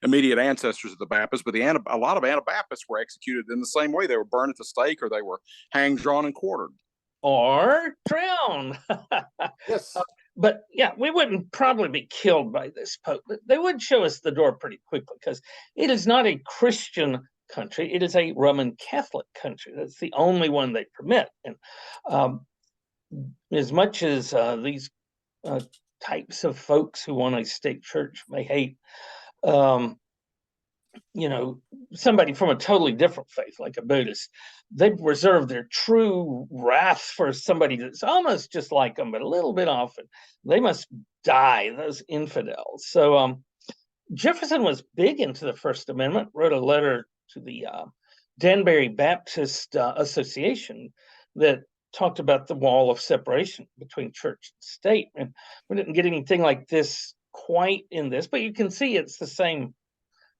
immediate ancestors of the Baptists, but a lot of Anabaptists were executed in the same way. They were burned at the stake, or they were hanged, drawn, and quartered, or drowned. Yes, but yeah, we wouldn't probably be killed by this Pope, but they would show us the door pretty quickly, because it is not a Christian country; it is a Roman Catholic country. That's the only one they permit. And as much as these types of folks who want a state church may hate, somebody from a totally different faith, like a Buddhist, they've reserved their true wrath for somebody that's almost just like them, but a little bit off. And they must die, those infidels. So Jefferson was big into the First Amendment, wrote a letter to the Danbury Baptist Association that talked about the wall of separation between church and state. And we didn't get anything like this quite in this, but you can see it's the same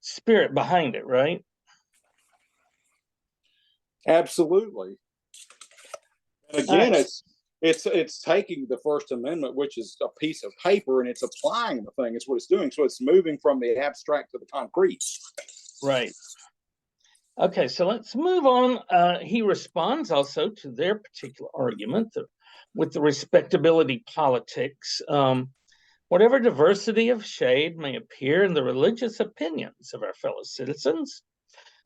spirit behind it, right? Absolutely. And again, it's taking the First Amendment, which is a piece of paper, and it's applying the thing. It's what it's doing. So it's moving from the abstract to the concrete. Right. Okay, so let's move on. He responds also to their particular argument with the respectability politics. Whatever diversity of shade may appear in the religious opinions of our fellow citizens,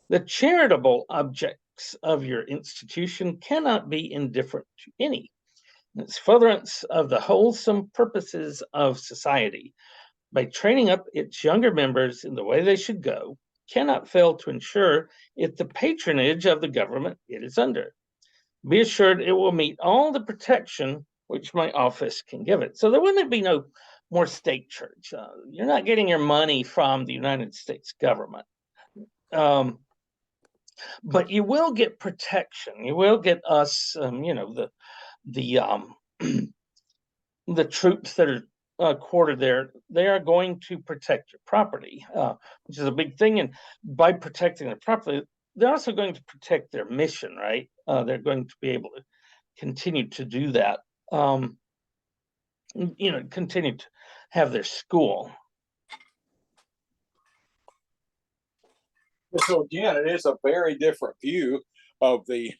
the charitable objects of your institution cannot be indifferent to any. Its furtherance of the wholesome purposes of society, by training up its younger members in the way they should go, cannot fail to ensure it the patronage of the government it is under. Be assured it will meet all the protection which my office can give it. So there wouldn't be no more state church. You're not getting your money from the United States government. But you will get protection. You will get us, the the troops that are quartered there. They are going to protect your property, which is a big thing. And by protecting the property, they're also going to protect their mission, right? They're going to be able to continue to do that. Continue to have their school. So again, it is a very different view of the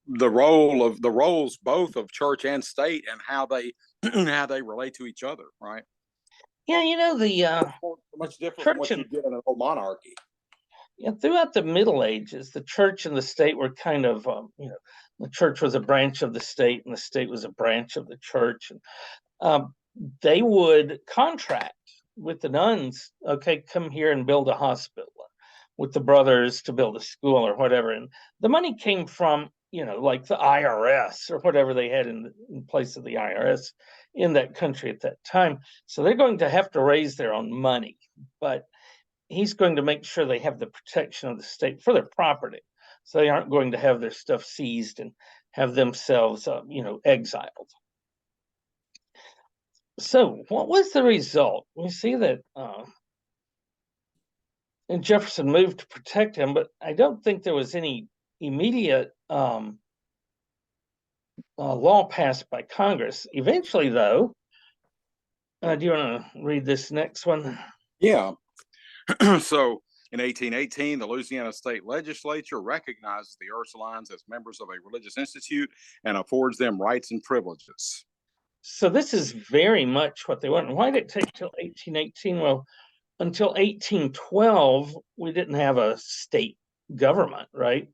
roles both of church and state and how they how they relate to each other, right? Yeah, the much different from what church you get in an old monarchy. Yeah, throughout the Middle Ages, the church and the state were kind of, the church was a branch of the state, and the state was a branch of the church. And they would contract with the nuns. Okay, come here and build a hospital. With the brothers to build a school or whatever, and the money came from like the IRS or whatever they had in place of the IRS in that country at that time. So they're going to have to raise their own money, but he's going to make sure they have the protection of the state for their property, so they aren't going to have their stuff seized and have themselves, exiled. So what was the result? We see that and Jefferson moved to protect him, but I don't think there was any immediate law passed by Congress. Eventually, though, do you want to read this next one? Yeah. So in 1818, the Louisiana State Legislature recognizes the Ursulines as members of a religious institute and affords them rights and privileges. So this is very much what they want. And why did it take till 1818? Well, until 1812, we didn't have a state government, right?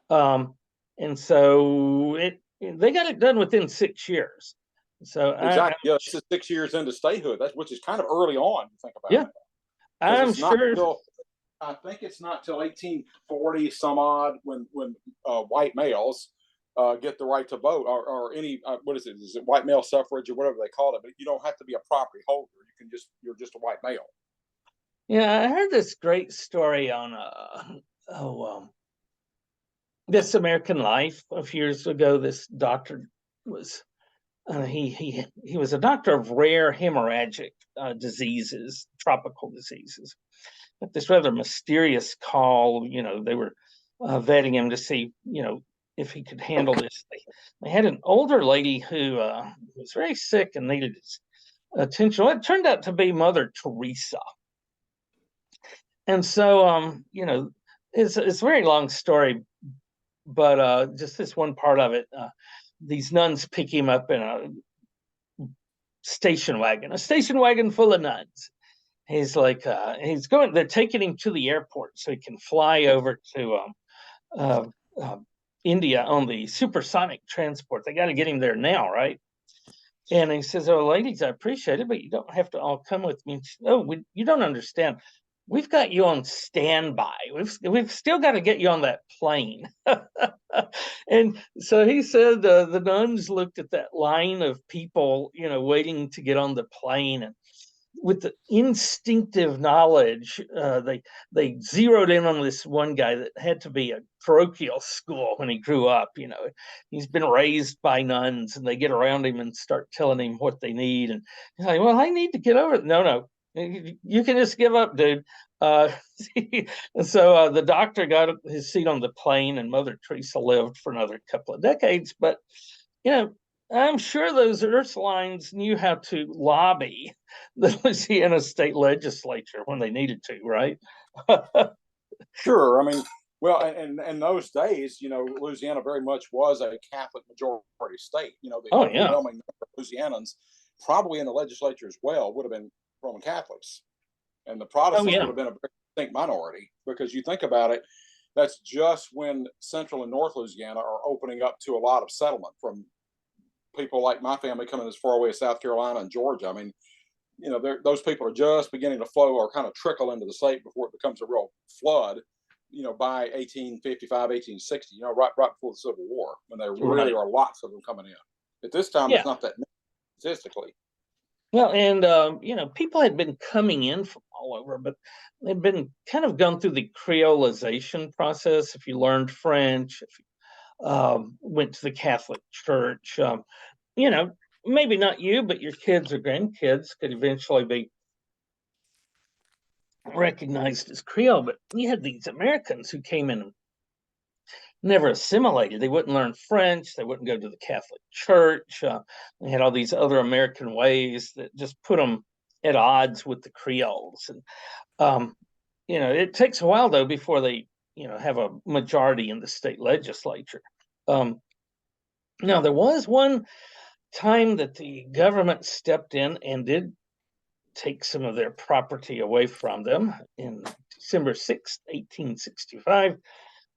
And so they got it done within 6 years. So exactly, 6 years into statehood, which is kind of early on. You think about it. I'm sure. I think it's not till 1840 some odd when white males get the right to vote, or any what is it? Is it white male suffrage or whatever they call it? But you don't have to be a property holder. You're just a white male. Yeah, I heard this great story on This American Life a few years ago. This doctor was he was a doctor of rare hemorrhagic diseases, tropical diseases. But this rather mysterious call, they were vetting him to see, if he could handle this. They had an older lady who was very sick and needed his attention. Well, it turned out to be Mother Teresa. And so, it's a very long story, but just this one part of it, these nuns pick him up in a station wagon full of nuns. He's like, they're taking him to the airport so he can fly over to India on the supersonic transport. They got to get him there now, right? And he says, "Oh, ladies, I appreciate it, but you don't have to all come with me." You don't understand. We've got you on standby. We've still got to get you on that plane. And so he said the nuns looked at that line of people, waiting to get on the plane, and with the instinctive knowledge, they zeroed in on this one guy that had to be a parochial school when he grew up. He's been raised by nuns, and they get around him and start telling him what they need. And he's like, "Well, I need to get over it." No, you can just give up, dude. And so the doctor got his seat on the plane, and Mother Teresa lived for another couple of decades. But I'm sure those Ursulines knew how to lobby the Louisiana state legislature when they needed to, right? Sure. I mean, well, and in those days, Louisiana very much was a Catholic majority state. The overwhelming number of Louisianans, probably in the legislature as well, would have been Roman Catholics, and the Protestants would have been a very distinct minority. Because you think about it, that's just when Central and North Louisiana are opening up to a lot of settlement from people like my family coming as far away as South Carolina and Georgia. I mean, those people are just beginning to flow or kind of trickle into the state before it becomes a real flood, by 1855, 1860, right before the Civil War, when there really are lots of them coming in. At this time, Yeah. it's not that many statistically. Well, and people had been coming in from all over, but they'd been kind of gone through the creolization process. If you learned French, if you went to the Catholic Church, maybe not you, but your kids or grandkids could eventually be recognized as Creole. But you had these Americans who came in and never assimilated. They wouldn't learn French. They wouldn't go to the Catholic Church. They had all these other American ways that just put them at odds with the Creoles. And it takes a while though before they have a majority in the state legislature. Now there was one time that the government stepped in and did take some of their property away from them in December 6th, 1865.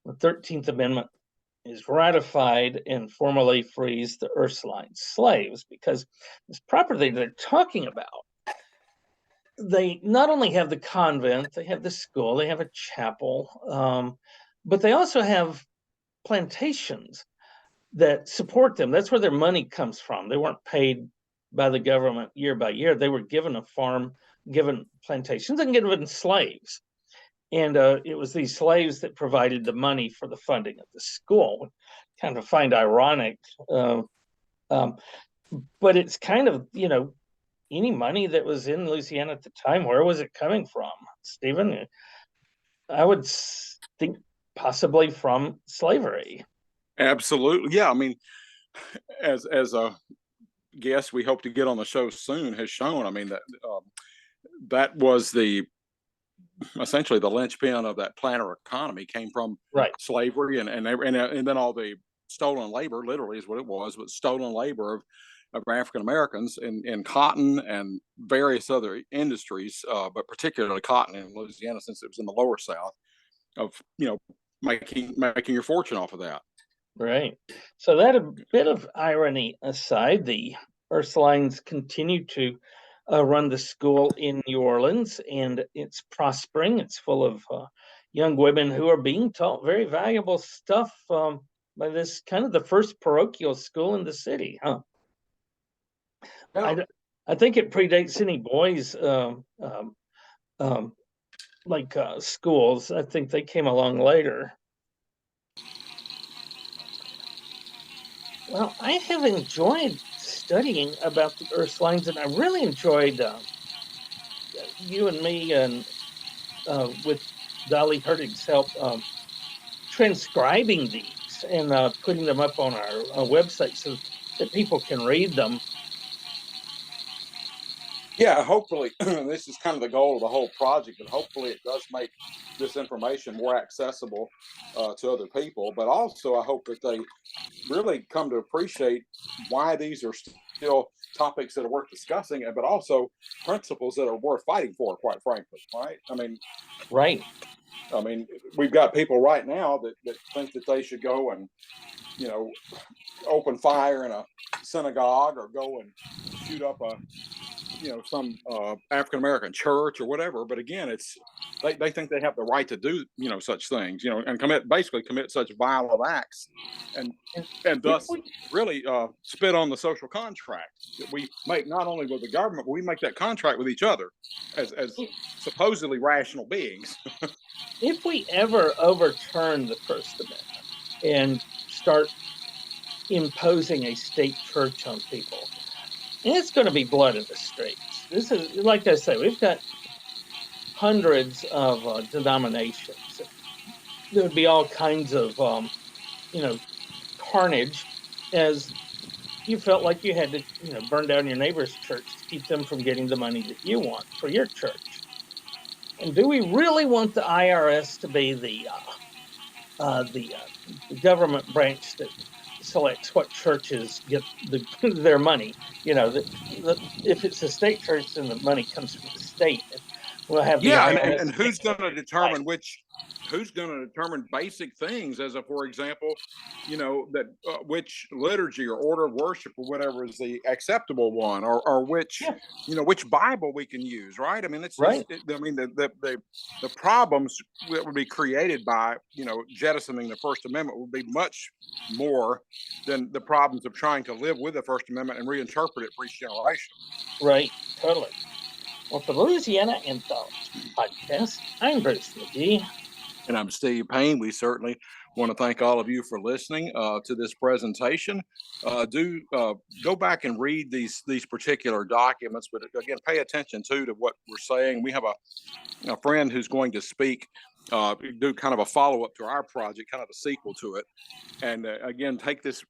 The 13th Amendment is ratified and formally frees the Ursuline slaves, because this property they're talking about, they not only have the convent, they have the school, they have a chapel, but they also have plantations that support them. That's where their money comes from. They weren't paid by the government year by year. They were given a farm, given plantations, and given slaves. And it was these slaves that provided the money for the funding of the school. Kind of find ironic, but it's kind of, any money that was in Louisiana at the time, where was it coming from, Stephen? I would think possibly from slavery. Absolutely. Yeah. I mean, as a guest we hope to get on the show soon has shown, I mean, that was essentially the linchpin of that planter economy came from slavery, and then all the stolen labor, literally is what it was, but stolen labor of African Americans in cotton and various other industries, but particularly cotton in Louisiana, since it was in the lower South, of making your fortune off of that. Right. So that, a bit of irony aside, the Ursulines continue to run the school in New Orleans, and it's prospering. It's full of young women who are being taught very valuable stuff by this kind of the first parochial school in the city, huh? Yeah. I think it predates any boys schools. I think they came along later. Well, I have enjoyed studying about the Ursulines, and I really enjoyed you and me, and with Dolly Hertig's help, transcribing these and putting them up on our website so that people can read them. Yeah, hopefully this is kind of the goal of the whole project, and hopefully it does make this information more accessible to other people. But also, I hope that they really come to appreciate why these are still topics that are worth discussing, but also principles that are worth fighting for, quite frankly, right? I mean, right. I mean, we've got people right now that think that they should go and, open fire in a synagogue or go and shoot up some African American church or whatever. But again, they think they have the right to do such things, and commit such violent acts, and thus really spit on the social contract that we make, not only with the government, but we make that contract with each other as supposedly rational beings. If we ever overturn the First Amendment and start imposing a state church on people, it's going to be blood in the streets. This is, like I say, we've got hundreds of denominations. There would be all kinds of, carnage, as you felt like you had to, burn down your neighbor's church to keep them from getting the money that you want for your church. And do we really want the IRS to be the government branch that selects what churches get their money? If it's a state church, then the money comes from the state. We'll have and who's going to determine which who's going to determine basic things, as a, for example, that which liturgy or order of worship or whatever is the acceptable one, or which, Yeah. which Bible we can use, right? I mean, Right. I mean, the problems that would be created by, jettisoning the First Amendment would be much more than the problems of trying to live with the First Amendment and reinterpret it for each generation. Right. Totally. Well, for the Louisiana Anthology podcast, I'm Bruce Magee. And I'm Steve Payne. We certainly want to thank all of you for listening to this presentation. Do go back and read these particular documents, but again, pay attention to what we're saying. We have a friend who's going to speak, do kind of a follow up to our project, kind of a sequel to it. And again, take these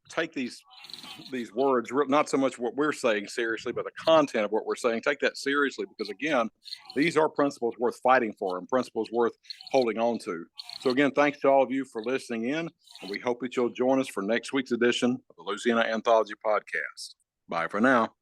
words, not so much what we're saying seriously, but the content of what we're saying. Take that seriously, because again, these are principles worth fighting for and principles worth holding on to. So again, thanks to all of you for listening in, and we hope that you'll join us for next week's edition of the Louisiana Anthology podcast. Bye for now.